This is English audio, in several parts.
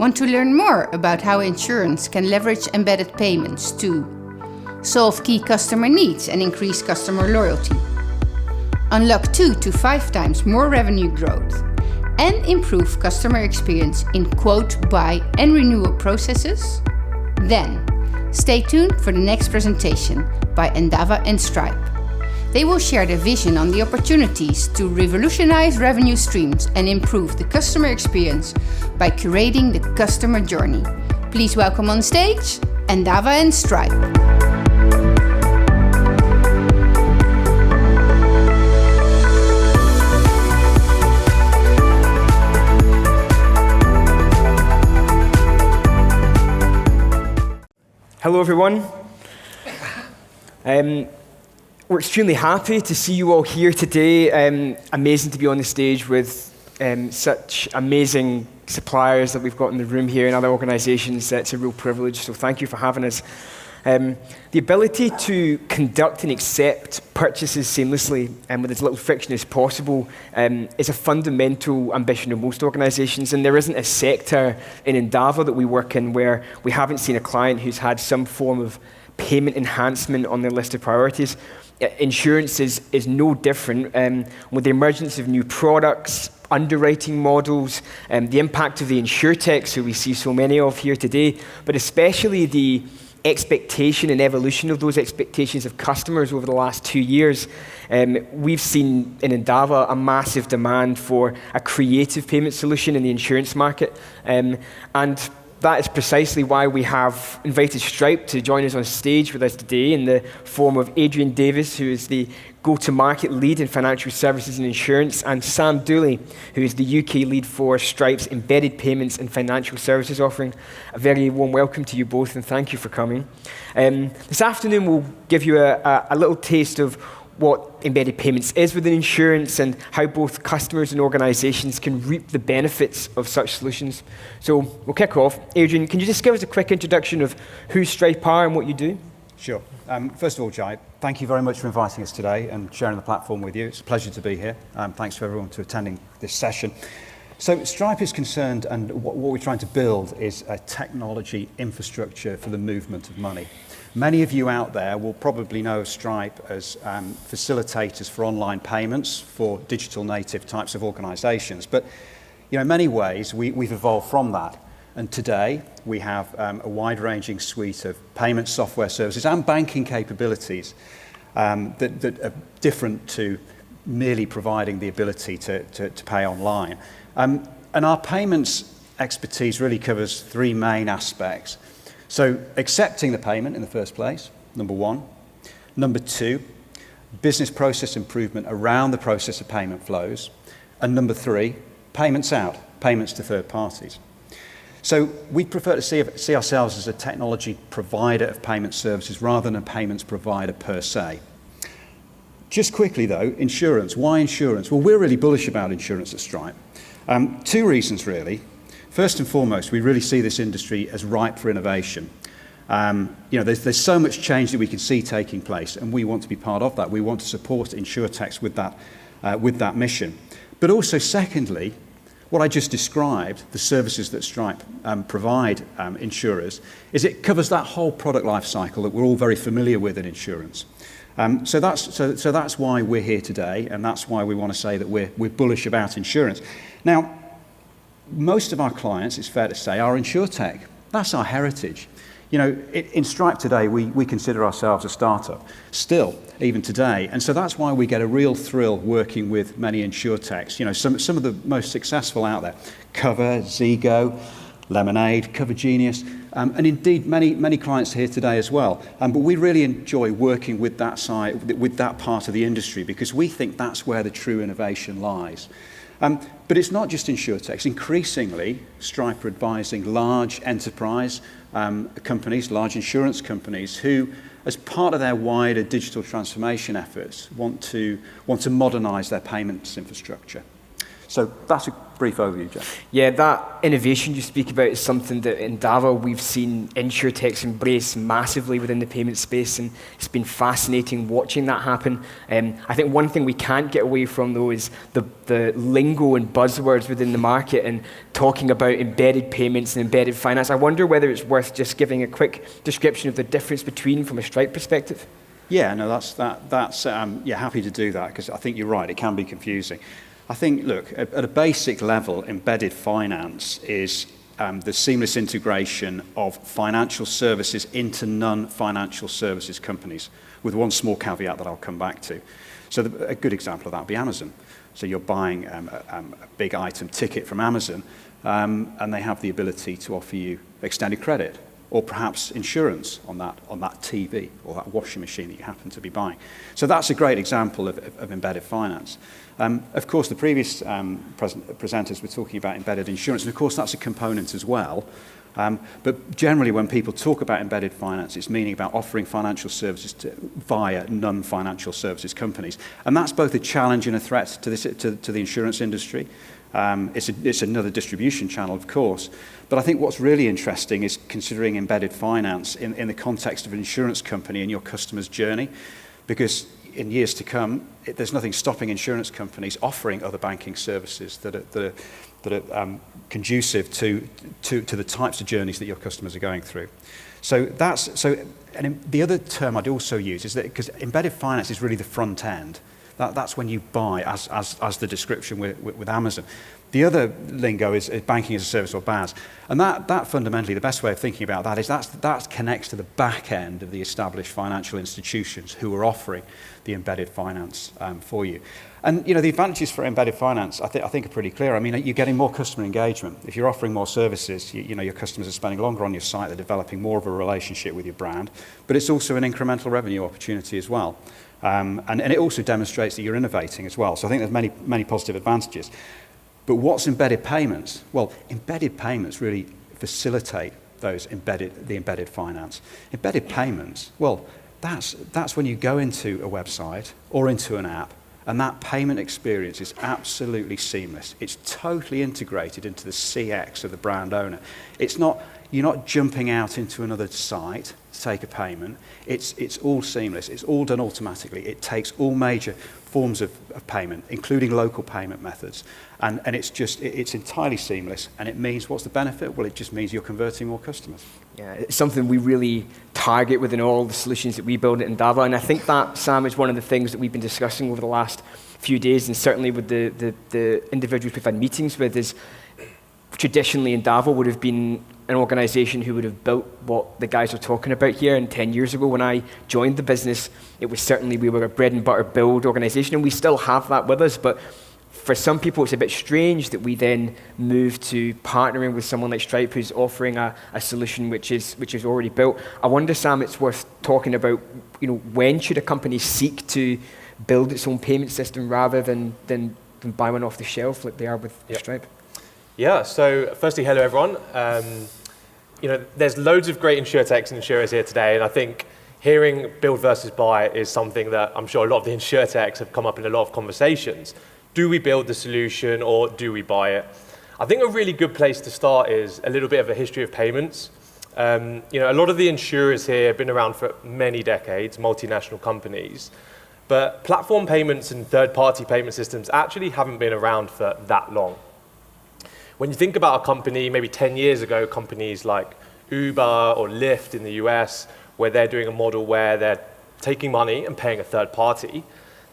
Want to learn more about how insurance can leverage embedded payments to solve key customer needs and increase customer loyalty, unlock 2 to 5 times more revenue growth, and improve customer experience in quote, buy, and renewal processes? Then, stay tuned for the next presentation by Endava and Stripe. They will share their vision on the opportunities to revolutionize revenue streams and improve the customer experience by curating the customer journey. Please welcome on stage Endava and Stripe. Hello everyone. We're extremely happy to see you all here today. Amazing to be on the stage with such amazing suppliers that we've got in the room here and other organizations. It's a real privilege, so thank you for having us. The ability to conduct and accept purchases seamlessly and with as little friction as possible is a fundamental ambition of most organizations, and there isn't a sector in Endava that we work in where we haven't seen a client who's had some form of payment enhancement on their list of priorities. Insurance is no different. With the emergence of new products, underwriting models, the impact of the insurtechs, who we see so many of here today, but especially the expectation and evolution of those expectations of customers over the last 2 years, we've seen in Endava a massive demand for a creative payment solution in the insurance market. And that is precisely why we have invited Stripe to join us on stage with us today in the form of Adrian Davis, who is the go-to-market lead in financial services and insurance, and Sam Dooley, who is the UK lead for Stripe's embedded payments and financial services offering. A very warm welcome to you both, and thank you for coming. This afternoon we'll give you a little taste of what embedded payments is within insurance and how both customers and organizations can reap the benefits of such solutions. So we'll kick off. Adrian, can you just give us a quick introduction of who Stripe are and what you do? Sure. First of all, Jai, thank you very much for inviting us today and sharing the platform with you. It's a pleasure to be here. Thanks to everyone for attending this session. So Stripe is concerned, and what we're trying to build is a technology infrastructure for the movement of money. Many of you out there will probably know Stripe as facilitators for online payments for digital native types of organizations. But in many ways, we've evolved from that. And today, we have a wide-ranging suite of payment software services and banking capabilities that are different to merely providing the ability to pay online. And our payments expertise really covers 3 main aspects. So accepting the payment in the first place, number 1. Number 2, business process improvement around the process of payment flows. And number 3, payments out, payments to third parties. So we prefer to see ourselves as a technology provider of payment services rather than a payments provider per se. Just quickly though, insurance. Why insurance? Well, we're really bullish about insurance at Stripe. 2 reasons really. First and foremost, we really see this industry as ripe for innovation. There's so much change that we can see taking place, and we want to be part of that. We want to support insurtechs with that mission. But also, secondly, what I just described, the services that Stripe provide insurers, is it covers that whole product life cycle that we're all very familiar with in insurance. So that's why we're here today, and that's why we want to say that we're bullish about insurance. Now, most of our clients, it's fair to say, are insurtech. That's our heritage. In Stripe today, we consider ourselves a startup, still, even today. And so that's why we get a real thrill working with many insurtechs. Some of the most successful out there, Cover, Zego, Lemonade, Cover Genius, and indeed many clients here today as well. But we really enjoy working with that side, with that part of the industry, because we think that's where the true innovation lies. But it's not just insurtechs. Increasingly, Stripe are advising large enterprise companies, large insurance companies, who, as part of their wider digital transformation efforts, want to modernize their payments infrastructure. So that's a brief overview, Jeff. Yeah, that innovation you speak about is something that in Endava we've seen insurtechs embrace massively within the payment space, and it's been fascinating watching that happen. I think one thing we can't get away from, though, is the lingo and buzzwords within the market and talking about embedded payments and embedded finance. I wonder whether it's worth just giving a quick description of the difference between from a Stripe perspective. Yeah, no, that's happy to do that, because I think you're right, it can be confusing. I think, look, at a basic level, embedded finance is the seamless integration of financial services into non-financial services companies, with one small caveat that I'll come back to. So a good example of that would be Amazon. So you're buying a big item ticket from Amazon, and they have the ability to offer you extended credit, or perhaps insurance on that TV or that washing machine that you happen to be buying. So that's a great example of embedded finance. Of course, the previous presenters were talking about embedded insurance, and of course that's a component as well. But generally, when people talk about embedded finance, it's meaning about offering financial services via non-financial services companies. And that's both a challenge and a threat to the insurance industry. It's another distribution channel, of course. But I think what's really interesting is considering embedded finance in the context of an insurance company and your customer's journey, because in years to come, there's nothing stopping insurance companies offering other banking services that are conducive to the types of journeys that your customers are going through. And the other term I'd also use is that because embedded finance is really the front end. That's when you buy, as the description with Amazon. The other lingo is banking as a service, or BaaS. And that fundamentally, the best way of thinking about that is that connects to the back end of the established financial institutions who are offering the embedded finance for you. And the advantages for embedded finance, I think are pretty clear. I mean, you're getting more customer engagement. If you're offering more services, your customers are spending longer on your site, they're developing more of a relationship with your brand. But it's also an incremental revenue opportunity as well. And it also demonstrates that you're innovating as well. So I think there's many positive advantages. But what's embedded payments? Well, embedded payments really facilitate the embedded finance. Embedded payments, well, that's when you go into a website or into an app, and that payment experience is absolutely seamless. It's totally integrated into the CX of the brand owner. You're not jumping out into another site to take a payment. It's all seamless. It's all done automatically. It takes all major forms of payment, including local payment methods. And it's entirely seamless. And it means, what's the benefit? Well, it just means you're converting more customers. Yeah, it's something we really target within all the solutions that we build at Endava. And I think that, Sam, is one of the things that we've been discussing over the last few days, and certainly with the individuals we've had meetings with, is traditionally Endava would have been an organization who would have built what the guys are talking about here. And 10 years ago when I joined the business, we were a bread and butter build organization, and we still have that with us. But for some people, it's a bit strange that we then move to partnering with someone like Stripe, who's offering a solution which is already built. I wonder, Sam, it's worth talking about, when should a company seek to build its own payment system rather than buy one off the shelf like they are with Stripe? Yeah, so firstly, hello everyone. There's loads of great insurtechs and insurers here today, and I think hearing build versus buy is something that I'm sure a lot of the insurtechs have come up in a lot of conversations. Do we build the solution or do we buy it? I think a really good place to start is a little bit of a history of payments. A lot of the insurers here have been around for many decades, multinational companies, but platform payments and third-party payment systems actually haven't been around for that long. When you think about a company, maybe 10 years ago, companies like Uber or Lyft in the US, where they're doing a model where they're taking money and paying a third party,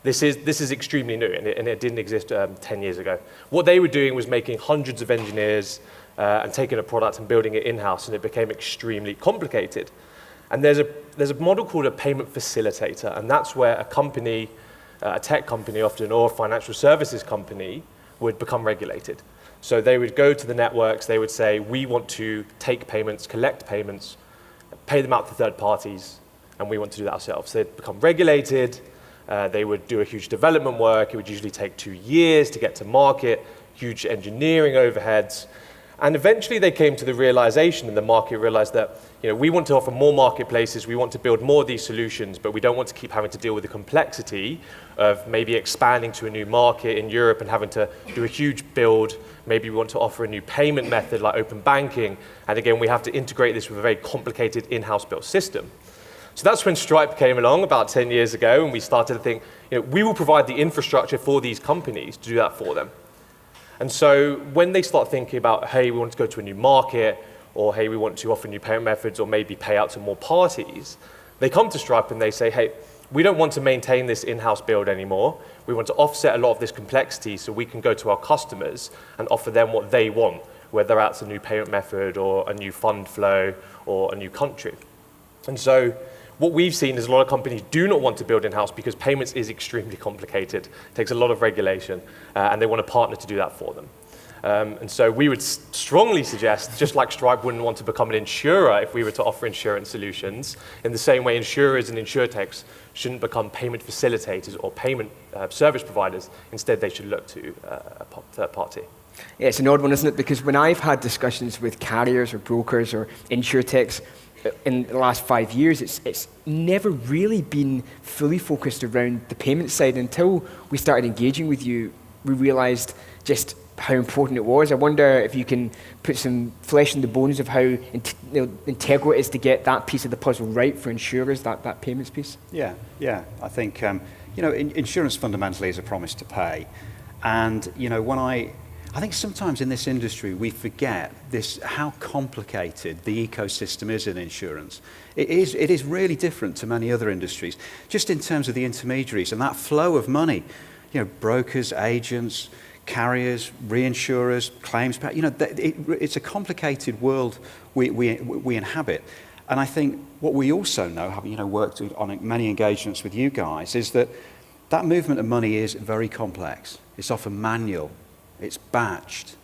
this is extremely new, and it didn't exist 10 years ago. What they were doing was making hundreds of engineers and taking a product and building it in-house, and it became extremely complicated. And there's a model called a payment facilitator, and that's where a company, a tech company often, or a financial services company would become regulated. So they would go to the networks, they would say, we want to take payments, collect payments, pay them out to third parties, and we want to do that ourselves. So they'd become regulated, they would do a huge development work, it would usually take 2 years to get to market, huge engineering overheads, And eventually they came to the realization, and the market realized that we want to offer more marketplaces, we want to build more of these solutions, but we don't want to keep having to deal with the complexity of maybe expanding to a new market in Europe and having to do a huge build. Maybe we want to offer a new payment method like open banking. And again, we have to integrate this with a very complicated in-house built system. So that's when Stripe came along about 10 years ago, and we started to think, we will provide the infrastructure for these companies to do that for them. And so when they start thinking about, hey, we want to go to a new market, or hey, we want to offer new payment methods, or maybe pay out to more parties, they come to Stripe and they say, hey, we don't want to maintain this in-house build anymore. We want to offset a lot of this complexity so we can go to our customers and offer them what they want, whether that's a new payment method or a new fund flow or a new country. And so what we've seen is a lot of companies do not want to build in-house because payments is extremely complicated. It takes a lot of regulation, and they want a partner to do that for them. And so we would strongly suggest, just like Stripe wouldn't want to become an insurer if we were to offer insurance solutions, in the same way insurers and insurtechs shouldn't become payment facilitators or payment service providers. Instead, they should look to a third party. Yeah, it's an odd one, isn't it? Because when I've had discussions with carriers or brokers or insurtechs in the last 5 years, it's never really been fully focused around the payment side. Until we started engaging with you, we realized just how important it was. I wonder if you can put some flesh in the bones of how integral it is to get that piece of the puzzle right for insurers, that payments piece. Yeah. I think insurance fundamentally is a promise to pay, and when I think sometimes in this industry we forget how complicated the ecosystem is in insurance. It is really different to many other industries, just in terms of the intermediaries and that flow of money. Brokers, agents, carriers, reinsurers, claims. It's a complicated world we inhabit. And I think what we also know, having worked on many engagements with you guys, is that movement of money is very complex. It's often manual. It's batched.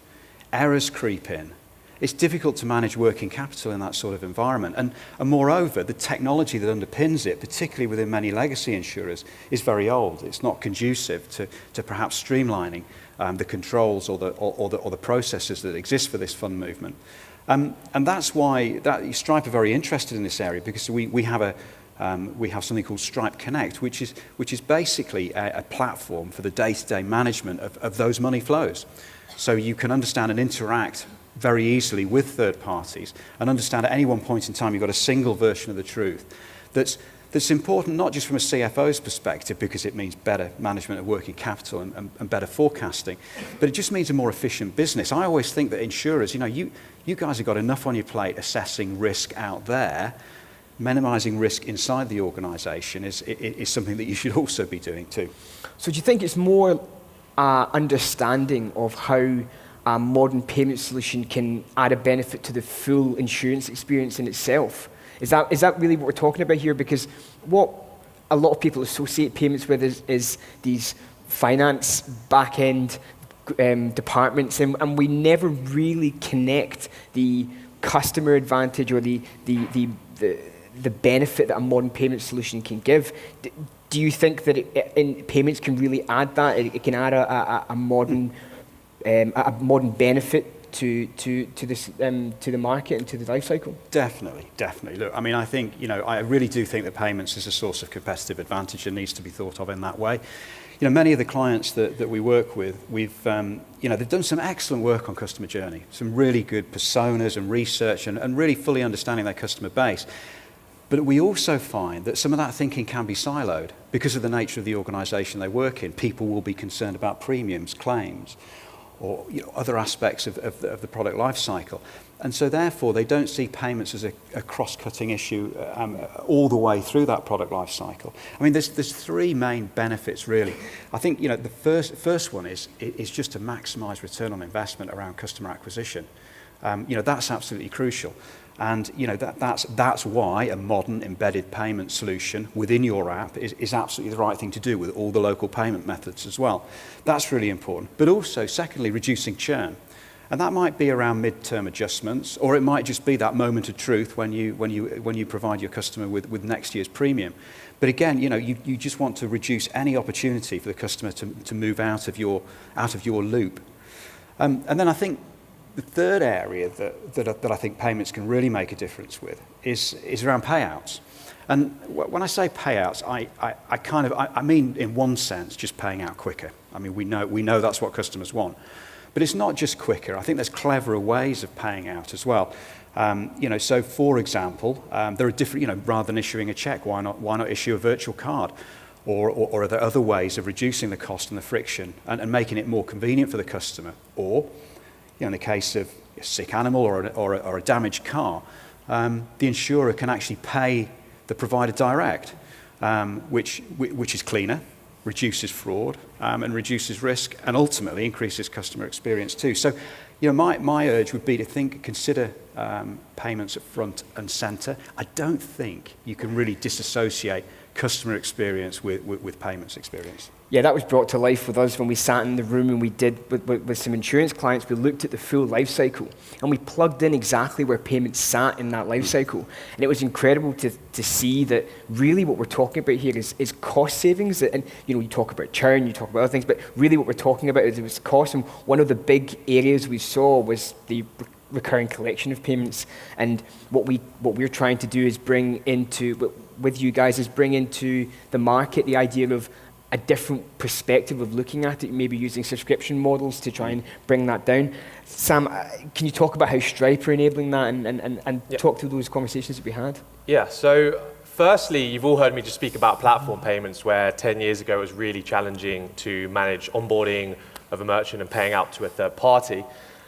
Errors creep in. It's difficult to manage working capital in that sort of environment. And moreover, the technology that underpins it, particularly within many legacy insurers, is very old. It's not conducive to perhaps streamlining the controls or the processes that exist for this fund movement. And that's why Stripe are very interested in this area, because we have something called Stripe Connect, which is basically a platform for the day-to-day management of those money flows. So you can understand and interact very easily with third parties and understand at any one point in time you've got a single version of the truth that's important, not just from a CFO's perspective, because it means better management of working capital and better forecasting, but it just means a more efficient business. I always think that insurers, you guys have got enough on your plate assessing risk out there. Minimizing risk inside the organization is something that you should also be doing too. So do you think it's more understanding of how a modern payment solution can add a benefit to the full insurance experience in itself? Is that really what we're talking about here? Because what a lot of people associate payments with is these finance back-end departments, and we never really connect the customer advantage or the benefit that a modern payment solution can give. Do you think that payments can really add that? It can add a modern benefit to the market and to the life cycle? Definitely. Look, I think I really do think that payments is a source of competitive advantage and needs to be thought of in that way. Many of the clients that we work with, they've done some excellent work on customer journey, some really good personas and research, and really fully understanding their customer base. But we also find that some of that thinking can be siloed because of the nature of the organisation they work in. People will be concerned about premiums, claims, or other aspects of the product life cycle. And so therefore they don't see payments as a cross-cutting issue all the way through that product life cycle. There's three main benefits really. I think the first one is just to maximise return on investment around customer acquisition. That's absolutely crucial. And that's why a modern embedded payment solution within your app is absolutely the right thing to do with all the local payment methods as well. That's really important. But also, secondly, reducing churn. And that might be around mid-term adjustments, or it might just be that moment of truth when you provide your customer with next year's premium. But again, you just want to reduce any opportunity for the customer to move out of your loop. And then I think The third area that I think payments can really make a difference with is around payouts. And when I say payouts, I mean in one sense just paying out quicker. I mean we know that's what customers want, but it's not just quicker. I think there's cleverer ways of paying out as well. So for example, there are different. Rather than issuing a check, why not issue a virtual card? Or are there other ways of reducing the cost and the friction and making it more convenient for the customer? Or, in the case of a sick animal or a damaged car, the insurer can actually pay the provider direct, which is cleaner, reduces fraud, and reduces risk, and ultimately increases customer experience too. So, my urge would be to consider payments at front and centre. I don't think you can really disassociate customer experience with payments experience. Yeah, that was brought to life with us when we sat in the room and we did with some insurance clients. We looked at the full life cycle and we plugged in exactly where payments sat in that life cycle. And it was incredible to see that really what we're talking about here is cost savings. And you talk about churn, you talk about other things, but really what we're talking about is cost. And one of the big areas we saw was the recurring collection of payments. And what we're trying to do is bring into the market the idea of a different perspective of looking at it, maybe using subscription models to try and bring that down. Sam, can you talk about how Stripe are enabling that and talk through those conversations that we had? Yeah, so firstly, you've all heard me just speak about platform payments, where 10 years ago it was really challenging to manage onboarding of a merchant and paying out to a third party.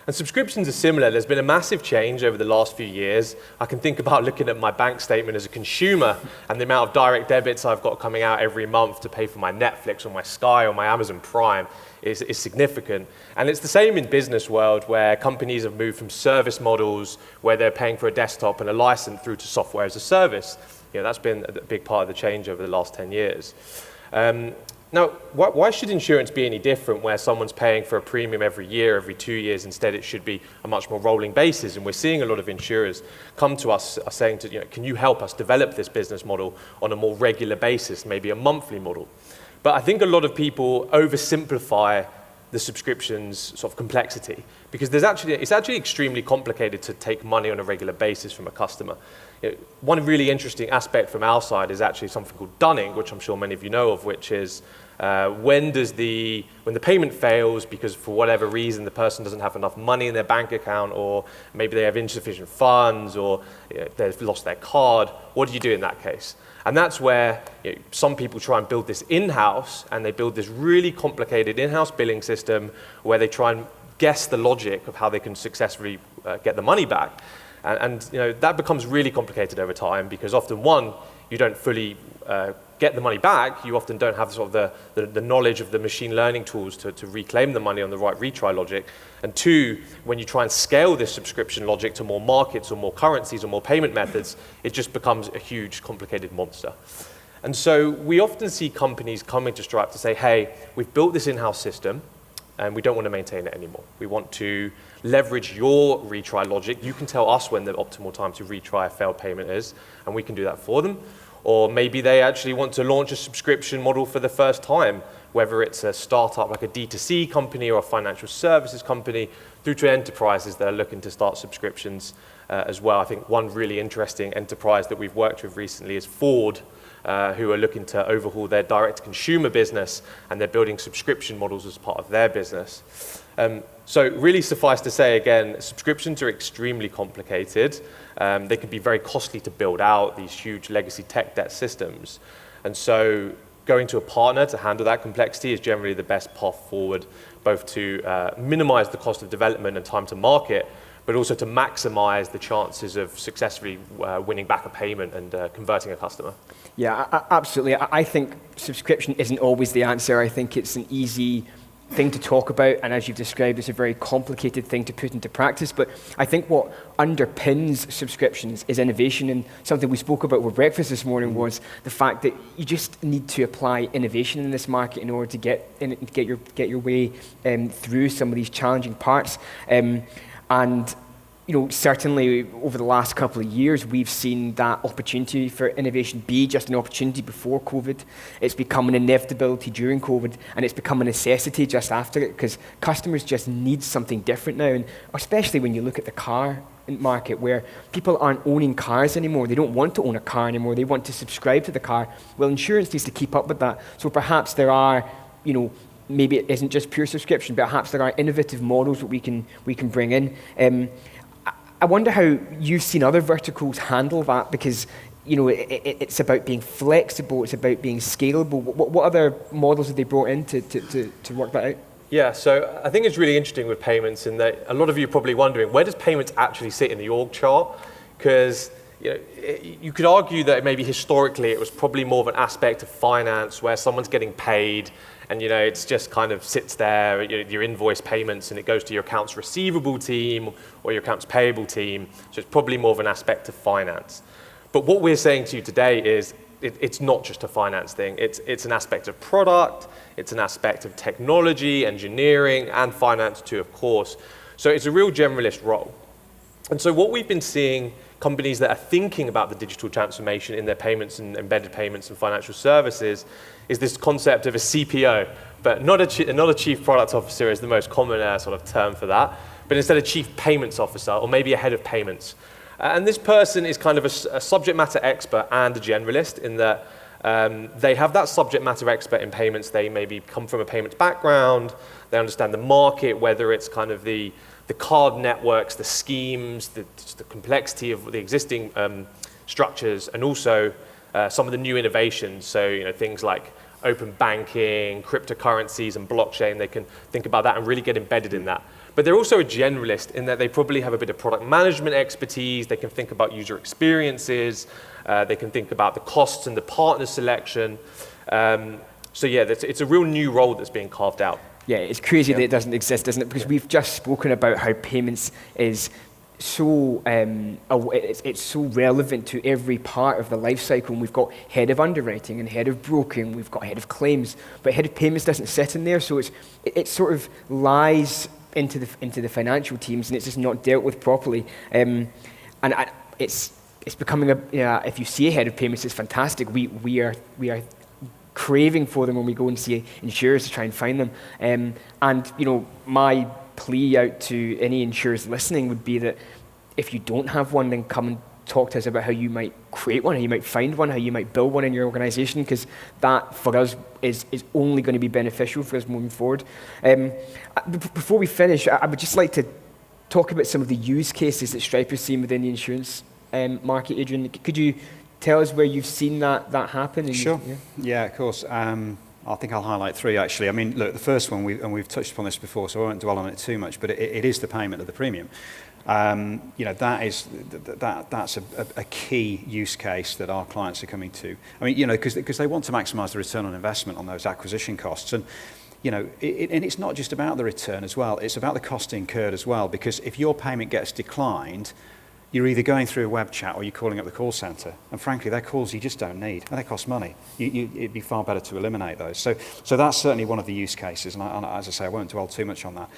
And subscriptions are similar. There's been a massive change over the last few years. I can think about looking at my bank statement as a consumer and the amount of direct debits I've got coming out every month to pay for my Netflix or my Sky or my Amazon Prime is significant. And it's the same in business world, where companies have moved from service models where they're paying for a desktop and a license through to software as a service. That's been a big part of the change over the last 10 years. Now, why should insurance be any different, where someone's paying for a premium every year, every 2 years? Instead, it should be a much more rolling basis. And we're seeing a lot of insurers come to us saying, can you help us develop this business model on a more regular basis, maybe a monthly model? But I think a lot of people oversimplify the subscriptions sort of complexity, because it's actually extremely complicated to take money on a regular basis from a customer. One really interesting aspect from our side is actually something called dunning, which I'm sure many of you know of, which is when the payment fails because for whatever reason the person doesn't have enough money in their bank account, or maybe they have insufficient funds, or they've lost their card. What do you do in that case? And that's where some people try and build this in-house, and they build this really complicated in-house billing system where they try and guess the logic of how they can successfully get the money back. And that becomes really complicated over time, because often, one, you don't fully get the money back. You often don't have sort of the knowledge of the machine learning tools to reclaim the money on the right retry logic. And two, when you try and scale this subscription logic to more markets or more currencies or more payment methods, it just becomes a huge, complicated monster. And so we often see companies coming to Stripe to say, hey, we've built this in-house system, and we don't want to maintain it anymore. We want to leverage your retry logic. You can tell us when the optimal time to retry a failed payment is, and we can do that for them. Or maybe they actually want to launch a subscription model for the first time, whether it's a startup like a D2C company or a financial services company, through to enterprises that are looking to start subscriptions as well. I think one really interesting enterprise that we've worked with recently is Ford, who are looking to overhaul their direct-to-consumer business, and they're building subscription models as part of their business. So really suffice to say, again, subscriptions are extremely complicated. They can be very costly to build out, these huge legacy tech debt systems. And so going to a partner to handle that complexity is generally the best path forward, both to minimize the cost of development and time to market, but also to maximize the chances of successfully winning back a payment and converting a customer. Yeah, absolutely. I think subscription isn't always the answer. I think it's an easy thing to talk about, and as you've described, it's a very complicated thing to put into practice. But I think what underpins subscriptions is innovation, and something we spoke about with breakfast this morning was the fact that you just need to apply innovation in this market in order to get your way through some of these challenging parts. And certainly over the last couple of years, we've seen that opportunity for innovation be just an opportunity before COVID. It's become an inevitability during COVID, and it's become a necessity just after it, because customers just need something different now, and especially when you look at the car market, where people aren't owning cars anymore. They don't want to own a car anymore. They want to subscribe to the car. Well, insurance needs to keep up with that. So perhaps there are, maybe it isn't just pure subscription, but perhaps there are innovative models that we can bring in. I wonder how you've seen other verticals handle that, because it's about being flexible, it's about being scalable. What other models have they brought in to work that out? Yeah, so I think it's really interesting with payments in that a lot of you are probably wondering, where does payments actually sit in the org chart? Because you could argue that maybe historically it was probably more of an aspect of finance where someone's getting paid and it's just kind of sits there, your invoice payments, and it goes to your accounts receivable team or your accounts payable team. So it's probably more of an aspect of finance. But what we're saying to you today is it's not just a finance thing. It's an aspect of product, it's an aspect of technology, engineering, and finance too, of course. So it's a real generalist role. And so what we've been seeing companies that are thinking about the digital transformation in their payments and embedded payments and financial services is this concept of a CPO, but not a chief product officer is the most common sort of term for that, but instead a chief payments officer or maybe a head of payments. And this person is kind of a subject matter expert and a generalist in that they have that subject matter expert in payments. They maybe come from a payments background, they understand the market, whether it's kind of the card networks, the schemes, the complexity of the existing structures, and also some of the new innovations. So things like open banking, cryptocurrencies, and blockchain. They can think about that and really get embedded in that. But they're also a generalist in that they probably have a bit of product management expertise. They can think about user experiences. They can think about the costs and the partner selection. So yeah, it's a real new role that's being carved out. Yeah, it's crazy that it doesn't exist, isn't it? Because we've just spoken about how payments is so it's so relevant to every part of the life cycle. And we've got head of underwriting and head of broking. We've got head of claims, but head of payments doesn't sit in there. So it sort of lies into the financial teams, and it's just not dealt with properly. It's becoming if you see a head of payments, it's fantastic. We are craving for them when we go and see insurers to try and find them. And my plea out to any insurers listening would be that if you don't have one, then come and talk to us about how you might create one, how you might find one, how you might build one in your organization, because that for us is only going to be beneficial for us moving forward. Before we finish, I would just like to talk about some of the use cases that Stripe has seen within the insurance market. Adrian, could you tell us where you've seen that happen? Sure. Yeah, of course. I think I'll highlight three, actually. I mean, look, the first one, we've touched upon this before, so I won't dwell on it too much, but it is the payment of the premium. That's a key use case that our clients are coming to. I mean, because they want to maximise the return on investment on those acquisition costs. And, and it's not just about the return as well, it's about the cost incurred as well, because if your payment gets declined, you're either going through a web chat or you're calling up the call centre. And frankly, they're calls you just don't need, and they cost money. It'd be far better to eliminate those. So that's certainly one of the use cases, and as I say, I won't dwell too much on that.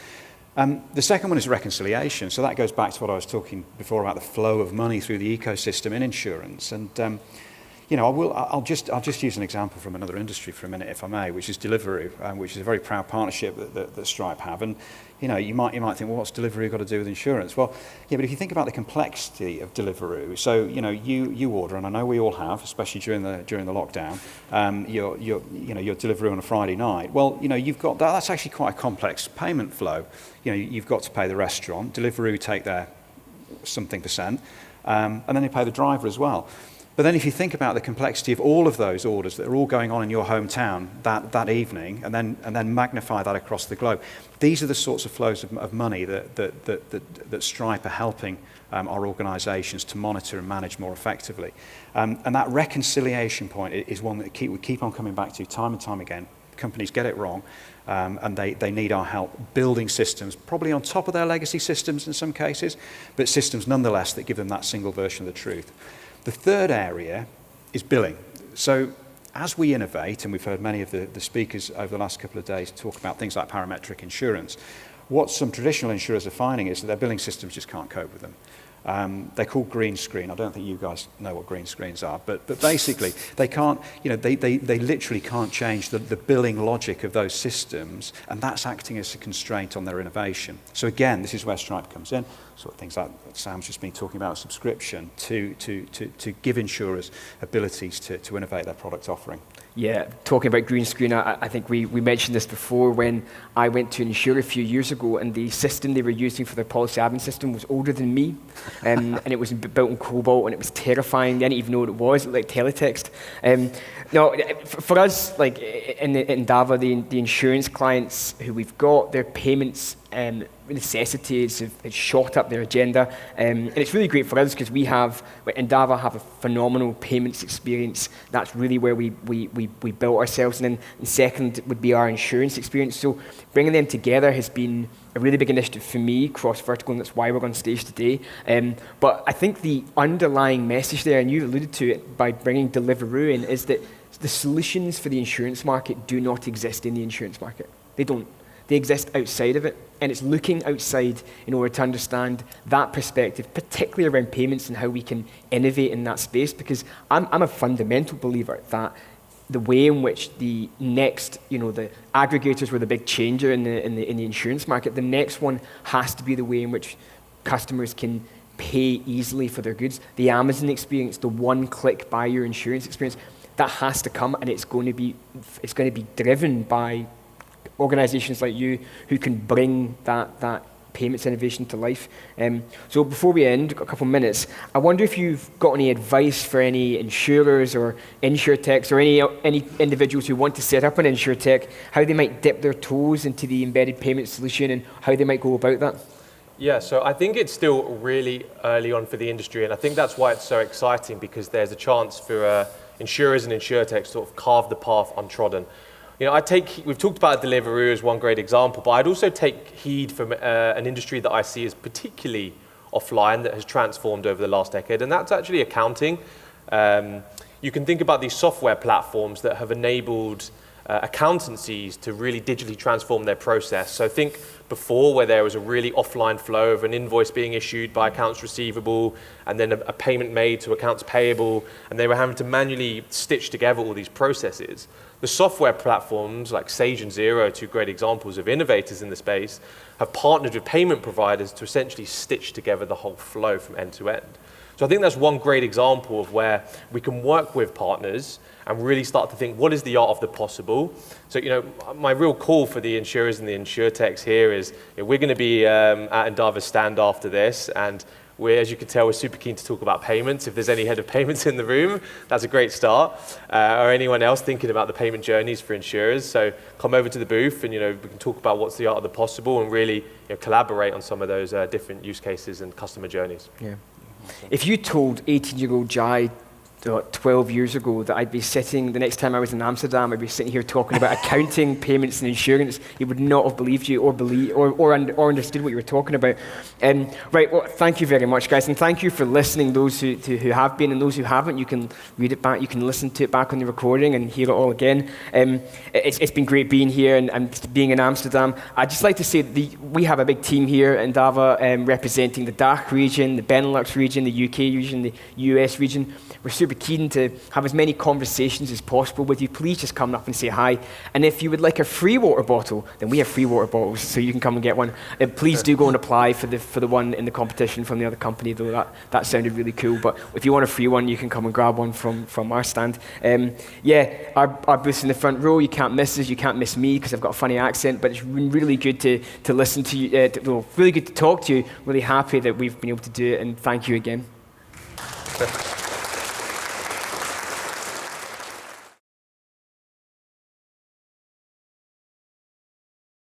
The second one is reconciliation. So that goes back to what I was talking before about the flow of money through the ecosystem in insurance. And I'll just use an example from another industry for a minute, if I may, which is Deliveroo, which is a very proud partnership that Stripe have. And you might think, well, what's Deliveroo got to do with insurance? Well, yeah, but if you think about the complexity of Deliveroo, so you order, and I know we all have, especially during the lockdown, your Deliveroo on a Friday night. Well, you've got that's actually quite a complex payment flow. You've got to pay the restaurant, Deliveroo take their something %, and then they pay the driver as well. But then if you think about the complexity of all of those orders that are all going on in your hometown that evening, and then magnify that across the globe, these are the sorts of flows of money that Stripe are helping our organisations to monitor and manage more effectively. And that reconciliation point is one that we keep on coming back to time and time again. Companies get it wrong, and they need our help building systems, probably on top of their legacy systems in some cases, but systems nonetheless that give them that single version of the truth. The third area is billing. So as we innovate, and we've heard many of the speakers over the last couple of days talk about things like parametric insurance, What some traditional insurers are finding is that their billing systems just can't cope with them. They're called green screen. I don't think you guys know what green screens are, but basically they can't, they literally can't change the billing logic of those systems, and that's acting as a constraint on their innovation. So again, this is where Stripe comes in, sort of things like what Sam's just been talking about, subscription, to give insurers abilities to innovate their product offering. Yeah, talking about green screen, I think we mentioned this before when I went to an insurer a few years ago, and the system they were using for their policy admin system was older than me, and it was built in COBOL, and it was terrifying. They didn't even know what it was. It looked like teletext. No, for us, like in Endava, the insurance clients who we've got, their payments necessities have shot up their agenda, and it's really great for us because Endava have a phenomenal payments experience. That's really where we built ourselves, and then second would be our insurance experience. So bringing them together has been a really big initiative for me, cross-vertical, and that's why we're on stage today. But I think the underlying message there, and you alluded to it by bringing Deliveroo in, is that the solutions for the insurance market do not exist in the insurance market. They don't. They exist outside of it, and it's looking outside in order to understand that perspective, particularly around payments and how we can innovate in that space, because I'm a fundamental believer that the way in which the next, the aggregators were the big changer in the insurance market, the next one has to be the way in which customers can pay easily for their goods. The Amazon experience, the one-click buy your insurance experience, that has to come, and it's going to be driven by organizations like you who can bring that payments innovation to life. So before we end, a couple of minutes, I wonder if you've got any advice for any insurers or insurtechs or any individuals who want to set up an insurtech, how they might dip their toes into the embedded payment solution and how they might go about that. Yeah, so I think it's still really early on for the industry, and I think that's why it's so exciting, because there's a chance for insurers and insurtechs to sort of carve the path untrodden. We've talked about Deliveroo as one great example, but I'd also take heed from an industry that I see as particularly offline that has transformed over the last decade, and that's actually accounting. You can think about these software platforms that have enabled accountancies to really digitally transform their process. So think before, where there was a really offline flow of an invoice being issued by accounts receivable and then a payment made to accounts payable, and they were having to manually stitch together all these processes. The software platforms like Sage and Xero, two great examples of innovators in the space, have partnered with payment providers to essentially stitch together the whole flow from end to end. So I think that's one great example of where we can work with partners and really start to think, what is the art of the possible? So, my real call for the insurers and the insurtechs here is, we're going to be at Endava's stand after this, and as you can tell, we're super keen to talk about payments. If there's any head of payments in the room, that's a great start. Or anyone else thinking about the payment journeys for insurers. So come over to the booth and, we can talk about what's the art of the possible and really collaborate on some of those different use cases and customer journeys. Yeah. If you told 18-year-old Jai 12 years ago that I'd be sitting, the next time I was in Amsterdam, I'd be sitting here talking about accounting, payments, and insurance, he would not have believed you or understood what you were talking about. Right, well, thank you very much, guys, and thank you for listening, those who have been, and those who haven't. You can read it back, you can listen to it back on the recording and hear it all again. It's been great being here and being in Amsterdam. I'd just like to say that we have a big team here in Endava representing the DACH region, the Benelux region, the UK region, the US region. We're super keen to have as many conversations as possible with you. Please just come up and say hi. And if you would like a free water bottle, then we have free water bottles, so you can come and get one. Please do go and apply for the one in the competition from the other company, though that sounded really cool. But if you want a free one, you can come and grab one from our stand. Our booth's in the front row. You can't miss us. You can't miss me because I've got a funny accent. But it's been really good to listen to you. Really good to talk to you. Really happy that we've been able to do it. And thank you again.